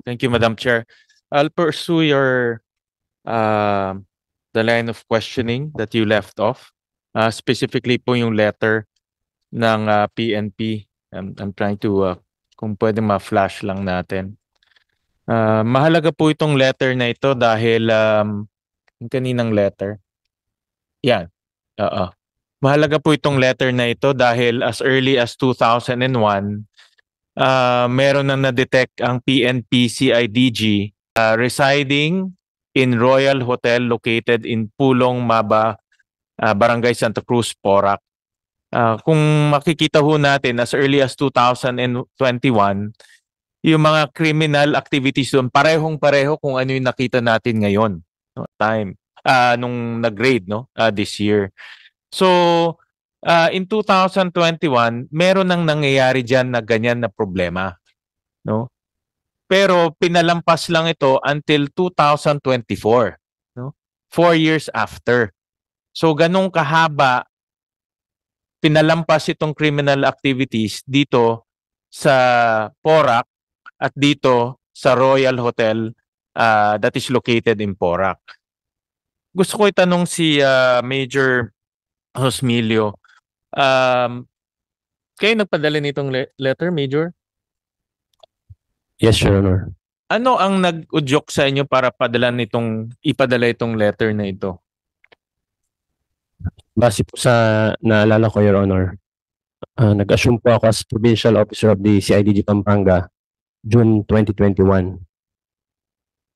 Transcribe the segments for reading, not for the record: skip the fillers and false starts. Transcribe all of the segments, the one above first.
Thank you, Madam Chair. I'll pursue uh, the line of questioning that you left off. Specifically po yung letter ng PNP. I'm trying to, kung pwede ma-flash lang natin. Mahalaga po itong letter na ito dahil yung kaninang letter. Yan. Oo. Mahalaga po itong letter na ito dahil as early as 2001, meron na na-detect ang PNP CIDG residing in Royal Hotel located in Pulong Maba, Barangay Santa Cruz, Porac. Kung makikita ho natin as early as 2021, yung mga criminal activities doon, parehong-pareho kung ano yung nakita natin ngayon. No, nung nag-grade this year. So, in 2021, meron nang nangyayari diyan na ganyan na problema, no? Pero pinalampas lang ito until 2024, no? 4 years after. So ganung kahaba pinalampas itong criminal activities dito sa Porac at dito sa Royal Hotel that is located in Porac. Gusto ko itanong si Major Josmilio, kayo nagpadala nitong letter, Major? Yes, Your Honor. Ano ang nag-udyok sa inyo para ipadala itong letter na ito? Base po sa naalala ko, Your Honor, nag-assume po ako as Provincial Officer of the CIDG Pampanga June 2021.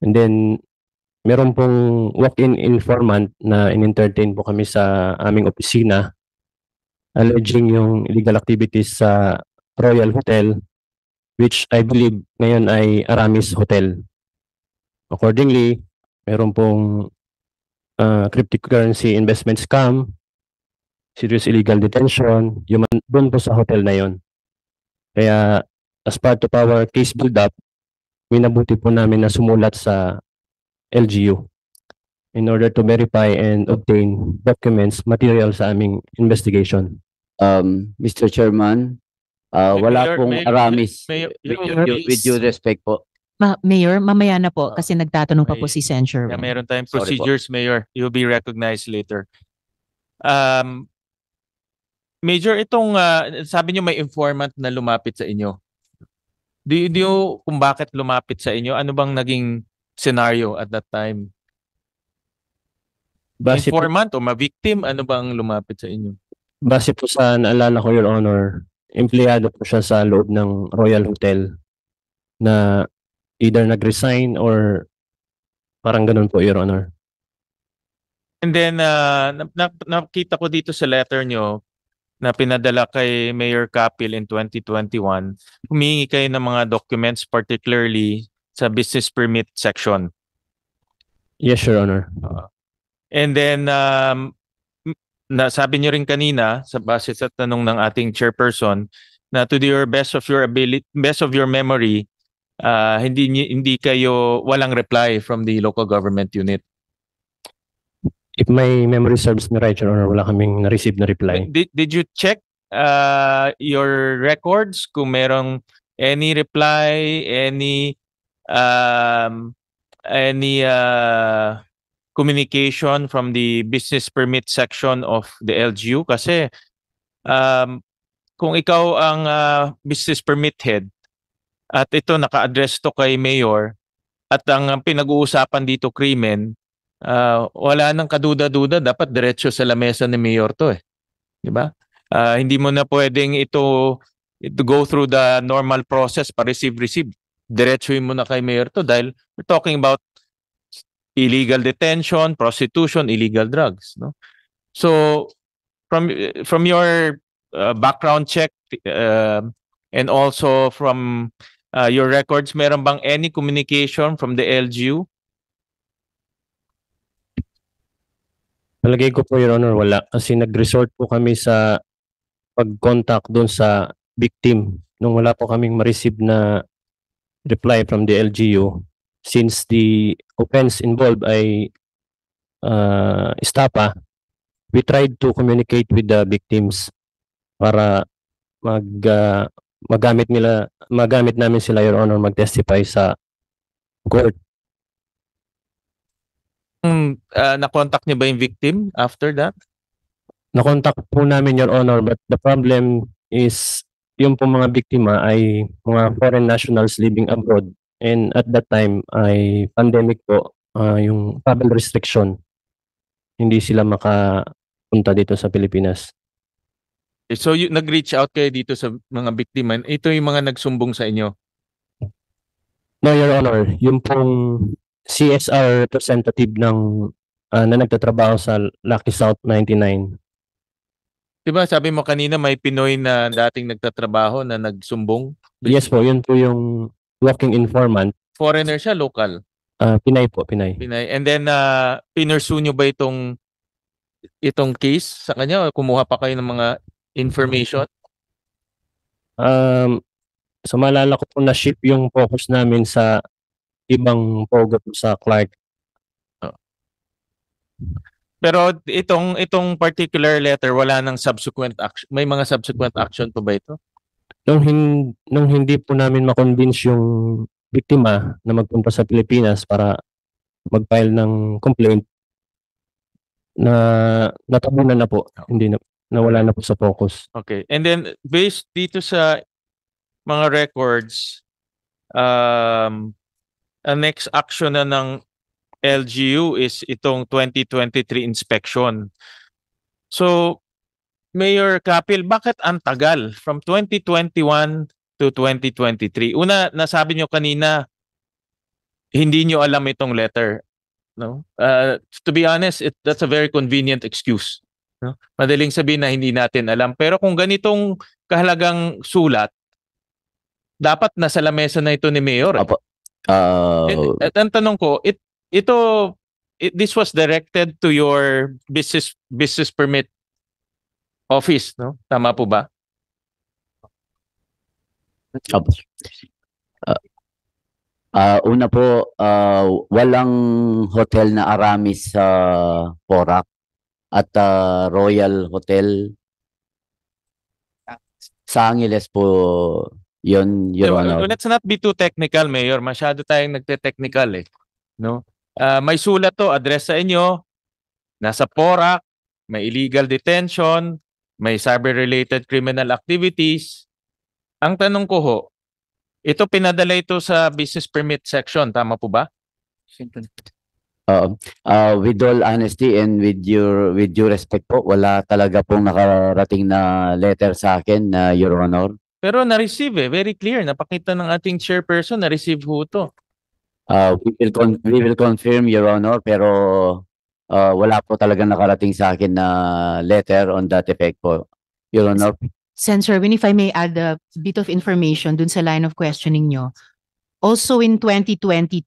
And then, meron pong walk-in informant na in-entertain po kami sa aming opisina alleging yung illegal activities sa Royal Hotel, which I believe ngayon ay Aramis Hotel. Accordingly, meron pong cryptocurrency investment scam, serious illegal detention, doon po sa hotel na yon. Kaya as part of our case build-up, minabuti po namin na sumulat sa LGU in order to verify and obtain documents, material sa aming investigation. Mr. Chairman, wala pong Aramis, with due respect po. Mayor, mamaya na po kasi nagtatanong pa po si Sen. Sherwin. Meron tayong procedures, Mayor. You'll be recognized later. Major, itong sabi niyo may informant na lumapit sa inyo. Do you know kung bakit lumapit sa inyo? Ano bang naging scenario at that time? Informant o ma-victim? Ano bang lumapit sa inyo? Base po sa naalala ko, Your Honor, empleyado po siya sa loob ng Royal Hotel na either nag-resign or parang ganun po, Your Honor. And then, nakita ko dito sa letter nyo na pinadala kay Mayor Capil in 2021, humingi kayo ng mga documents, particularly sa business permit section. Yes, Your Honor. And then, nasabi nyo rin kanina, sa base sa tanong ng ating chairperson, na to the best of your ability, best of your memory, hindi kayo walang reply from the local government unit. If my memory serves me right, Your Honor, wala kaming na-receive na reply. Did you check your records kung merong any reply, any communication from the business permit section of the LGU? Kasi kung ikaw ang business permit head at ito naka-address to kay Mayor at ang pinag-uusapan dito krimen, wala nang kaduda-duda, dapat diretso sa lamesa ni Mayor to di ba? Hindi mo na pwedeng ito go through the normal process pa receive. Diretsuhin mo na kay Mayor to dahil we're talking about illegal detention, prostitution, illegal drugs, no? So from your background check and also from your records, meron bang any communication from the LGU? Palagay ko po, Your Honor, wala. Kasi nag-resort po kami sa pag-contact doon sa victim nung wala po kaming ma-receive na reply from the LGU. Since the offense involved ay estapa, we tried to communicate with the victims para magamit namin sila, Your Honor, mag-testify sa Court. Na-contact niyo ba yung victim after that? Na-contact po namin, Your Honor, but the problem is yung po mga biktima ay mga foreign nationals living abroad, and at that time ay pandemic po, yung travel restriction. Hindi sila makapunta dito sa Pilipinas. So nag-reach out kayo dito sa mga biktima. Ito yung mga nagsumbong sa inyo. No, Your Honor, yung pong CSR representative ng na nagtatrabaho sa Lucky South 99. Diba sabi mo kanina may Pinoy na dating nagtatrabaho na nagsumbong? Yes po, yun po yung walking informant. Foreigner siya, local? Pinay po, Pinay. Pinay. And then pinursue nyo ba itong case sa kanya? O kumuha pa kayo ng mga information? So maalala ko po na ship yung focus namin sa ibang pogo po sa Clark. Pero itong particular letter, wala nang subsequent action. May mga subsequent action pa ba ito? Nung hindi po namin ma-convince yung biktima na magpunta sa Pilipinas para mag-file ng complaint, na natabunan na po. Hindi na, nawala na po sa focus. Okay. And then based dito sa mga records, ang next action na ng LGU is itong 2023 inspection. So, Mayor Capil, bakit ang tagal from 2021 to 2023? Una, nasabi nyo kanina, hindi nyo alam itong letter. No? To be honest, that's a very convenient excuse. No? Madaling sabihin na hindi natin alam. Pero kung ganitong kahalagang sulat, dapat nasa lamesa na ito ni Mayor. Opo. At ang tanong ko, this was directed to your business permit office, no? Tama po ba? Opo. Una po, walang hotel na Aramis sa Porac at Royal Hotel sa Angeles po yun, Your Honor. Let's not be too technical, Mayor. Masyado tayong nagte-technical eh. No? May sulat to, address sa inyo, nasa Porac, may illegal detention, may cyber-related criminal activities. Ang tanong ko ho, ito pinadala ito sa business permit section, tama po ba? With all honesty and with due respect po, wala talaga pong nakarating na letter sa akin, Your Honor. Pero na-receive eh, very clear. Napakita ng ating chairperson, na-receive ho ito. We will confirm, Your Honor, pero wala po talaga nakarating sa akin na letter on that effect po, Your Honor. Senator Erwin, if I may add a bit of information dun sa line of questioning nyo. Also in 2022,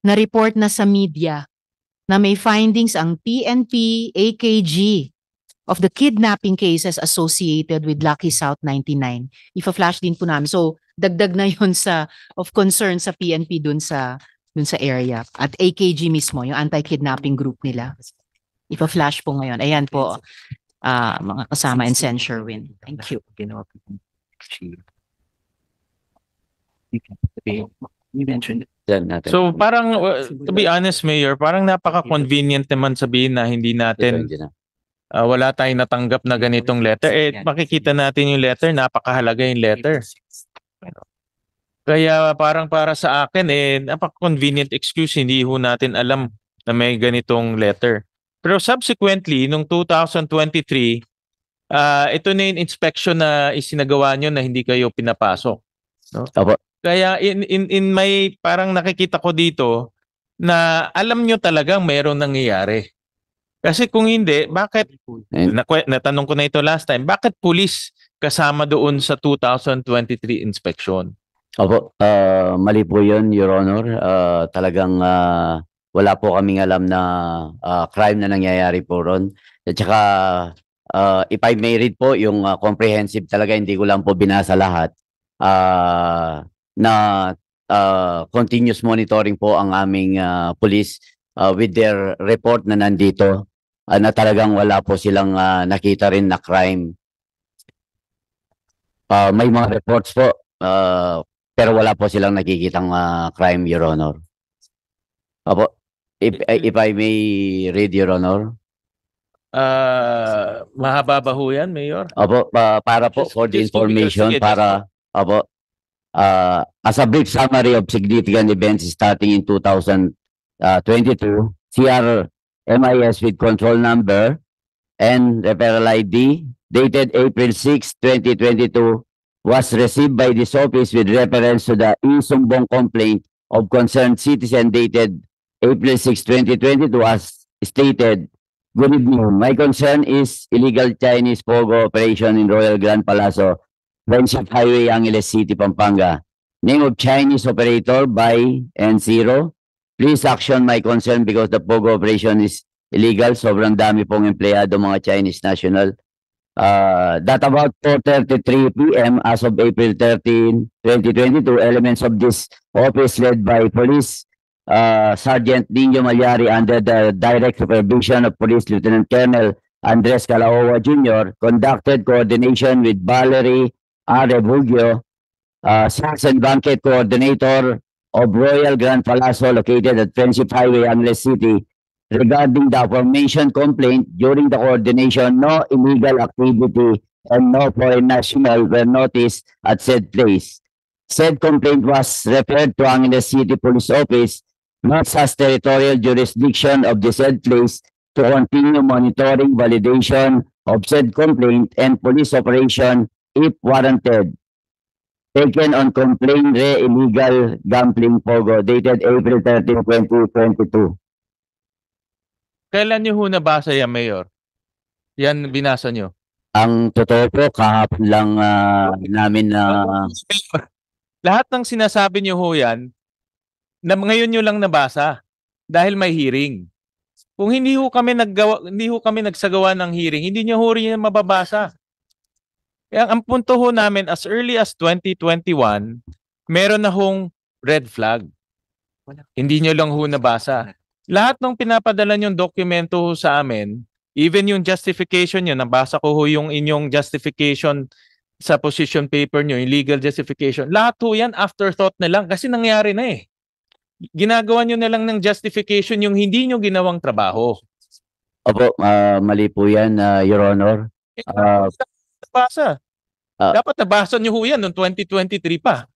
na-report na sa media na may findings ang PNP, AKG of the kidnapping cases associated with Lucky South 99. Ipa-flash din po namin. So, dagdag na yun of concern sa PNP dun sa area. At AKG mismo, yung anti-kidnapping group nila. Ipa-flash po ngayon. Ayan po, mga kasama and Sen. Sherwin. Thank you. You mentioned it. So parang, to be honest, Mayor, parang napaka-convenient naman sabihin na hindi natin, wala tayong natanggap na ganitong letter. Makikita natin yung letter, napakahalaga yung letter. Kaya parang para sa akin, napaka-convenient excuse, hindi ho natin alam na may ganitong letter. Pero subsequently, nung 2023, ito na yung inspection na isinagawa nyo na hindi kayo pinapasok. No? Kaya in may parang nakikita ko dito na alam nyo talagang mayroong nangyayari. Kasi kung hindi, bakit, natanong ko na ito last time, bakit police kasama doon sa 2023 inspection? Opo, mali po yun, Your Honor. Talagang wala po kaming alam na crime na nangyayari po ron. At saka, if I may read po, yung comprehensive talaga, hindi ko lang po binasa lahat. Na continuous monitoring po ang aming police with their report na nandito na talagang wala po silang nakita rin na crime. May mga reports po pero wala po silang nakikitang crime, Your Honor. Opo, if I may read, Your Honor. Mahaba ba ho yan, Mayor? Opo, para po for the Just go because- information, sige, para, opo, as a brief summary of significant events starting in 2022, CRMIS with control number and referral ID dated April 6, 2022 was received by this office with reference to the Isumbong complaint of concerned citizen dated April 6, 2022 as stated. Good evening. My concern is illegal Chinese POGO operation in Royal Grand Palazzo, Friendship Highway, Angeles City, Pampanga. Name of Chinese operator by N0. Please action my concern because the POGO operation is illegal. Sobrang dami pong empleyado mga Chinese national. That about 4:33 p.m. as of April 13, 2022, elements of this office led by Police Sergeant Nino Malyari under the direct supervision of Police Lieutenant Colonel Andres Calahua Jr. conducted coordination with Valerie R. Rebugio, Sales and Banquet Coordinator of Royal Grand Palazzo located at Friendship Highway, Angeles City, regarding the aforementioned complaint. During the coordination, no illegal activity and no foreign national were noticed at said place. Said complaint was referred to Angeles City Police Office, not as territorial jurisdiction of the said place, to continue monitoring validation of said complaint and police operation if warranted. Taken on complaint re illegal gambling POGO dated April 13, 2022. Kailan niyo ho nabasa yan, Mayor? Yan binasa niyo? Ang totoo po, kahapon lang namin na Lahat ng sinasabi niyo ho yan, na ngayon niyo lang nabasa dahil may hearing. Kung hindi ho kami nagsagawa ng hearing, hindi niyo ho rin yan mababasa. Kaya ang punto ho namin, as early as 2021, meron na hong red flag. Hindi niyo lang ho nabasa. Lahat ng pinapadala niyong dokumento ho sa amin, even yung justification niyo, nabasa ko ho yung inyong justification sa position paper niyo, yung legal justification, lahat ho yan afterthought na lang kasi nangyari na eh. Ginagawa niyo na lang ng justification yung hindi niyo ginawang trabaho. opo, mali po yan, Your Honor. Nabasa. Ah. Dapat nabasa niyo ho yan noong 2023 pa.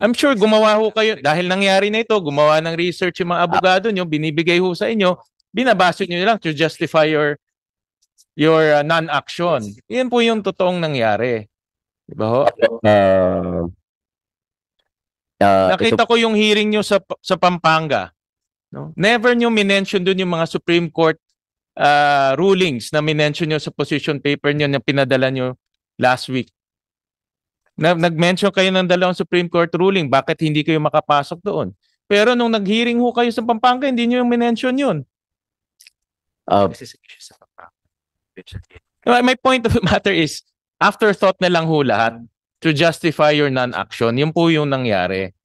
I'm sure gumawa ho kayo, dahil nangyari na ito, gumawa ng research yung mga abogado niyo, binibigay ho sa inyo, binabasa niyo lang to justify your non-action. Yan po yung totoong nangyari. Diba ho? Nakita ko yung hearing nyo sa Pampanga. No? Never nyo minention dun yung mga Supreme Court rulings na minention nyo sa position paper nyo na pinadala nyo last week. Nag-mention kayo ng dalawang Supreme Court ruling, bakit hindi kayo makapasok doon? Pero nung nag-hearing ho kayo sa Pampanga, hindi nyo yung minention yun. My point of the matter is, afterthought na lang ho lahat to justify your non-action. Yun po yung nangyari.